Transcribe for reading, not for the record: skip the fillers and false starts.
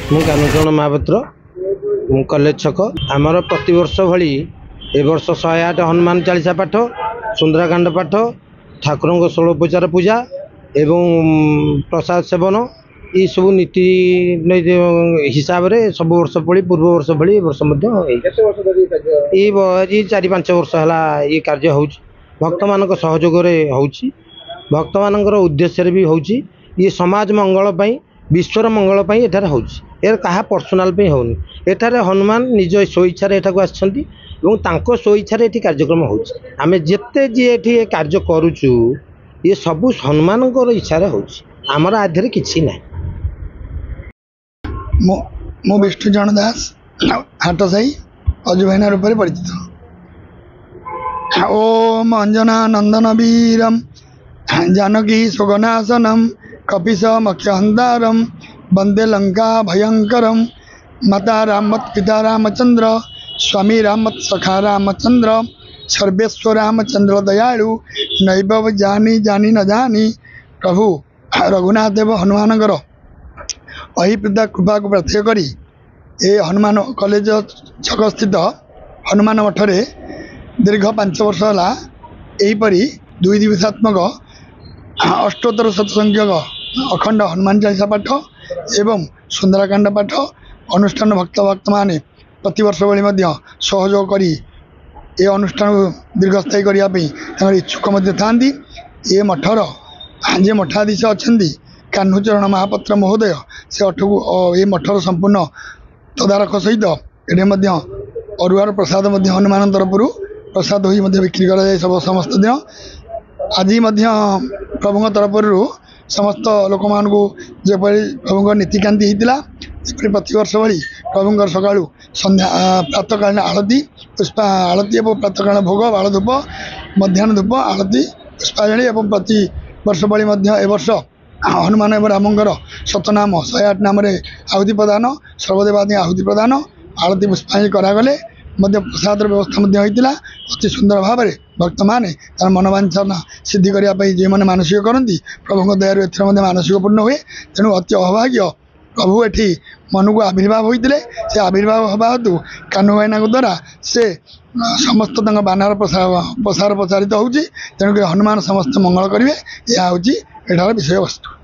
मु कानुचरण महापात्र कलेज छक आमर प्रतिवर्ष भली ए वर्ष 108 हनुमान चालीसा पाठ सुंदराकांड पाठ ठाकुर 16 पूजा एवं प्रसाद सेवन ये सब नीति हिसाब से सब वर्ष भली पूर्व वर्ष भली वर्ष ये 4-5 वर्ष है ये कार्य हो भक्त मान सहयोग भक्त मान उद्देश्य भी हो समाज मंगल विश्वर मंगल एठार हो क्या पर्सनाल होनी एठार हनुमान निज स्वेच्छा एठाक आछंती स्वेच्छा ये कार्यक्रम हो जिते जी ये कार्य करुचु ये सब हनुमान इच्छा हो आमर आधे कि ना। मो विष्णुचरण दास हाट साई अजुभाइना रूप से परिचित। ओम अंजना नंदन वीरम जानकी सुगनाशनम कपिश मख्यहंतारम वंदे लंका भयंकरम माता रामत पिता रामचंद्र स्वामी रामत सखा रामचंद्र सर्वेश्वर रामचंद्र दयालु नैव जानी जानी न जानी प्रभु रघुनाथ देव हनुमानगर अहिपिता कृपा को प्रार्थना करी ए हनुमान कॉलेज छक स्थित हनुमान मठ रे दीर्घ 5 वर्ष है यहीपरी 2 दिवसात्मक अष्टोत्तर सत्संख्यक अखंड हनुमान चालीसा पाठ एवं सुंदराकांड पाठ अनुष्ठान भक्त माने प्रतिवर्ष भाई सहयोग करी ए अनुष्ठान दीर्घस्थायी करने इच्छुक था ये मठर जे मठाधीश अच्छा कान्हुचरण महापात्र महोदय से ये मठर संपूर्ण तदारख सहित ये अरुआर प्रसाद हनुमान तरफ प्रसाद हो बिक्री कर समस्त दिन आज प्रभु तरफ समस्त लोक मानू जपरी प्रभु नीतिकांति होता प्रतिवर्ष भाई प्रभु सका संध्या प्रातकालीन आरती पुष्पा आरती और प्रातकालीन भोग बाल धूप मध्याह्न धूप आरती पुष्पाजलि और प्रति वर्ष भाई ए वर्ष हनुमान एवं रामंकर सतनाम 108 नाम आहुति प्रदान सर्वदेवादी आहुति प्रदान आरती पुष्पाजलि करागले प्रसाद व्यवस्था होता अति सुंदर भाव में भक्त मैंने तार मनोवांछना सिद्धि करने जो मैंने मानसिक करती प्रभु दयार ए मानसिक पूर्ण हुए तेणु अति अभाग्य प्रभु एठी मन को आविर्भाव होते से आविर्भाव हवा हेतु कान्हू भाईना द्वारा से समस्त बानर प्रसार प्रचारित होती तेणुक हनुमान समस्त मंगल करेंगे यह हूँ एठार विषय वस्तु।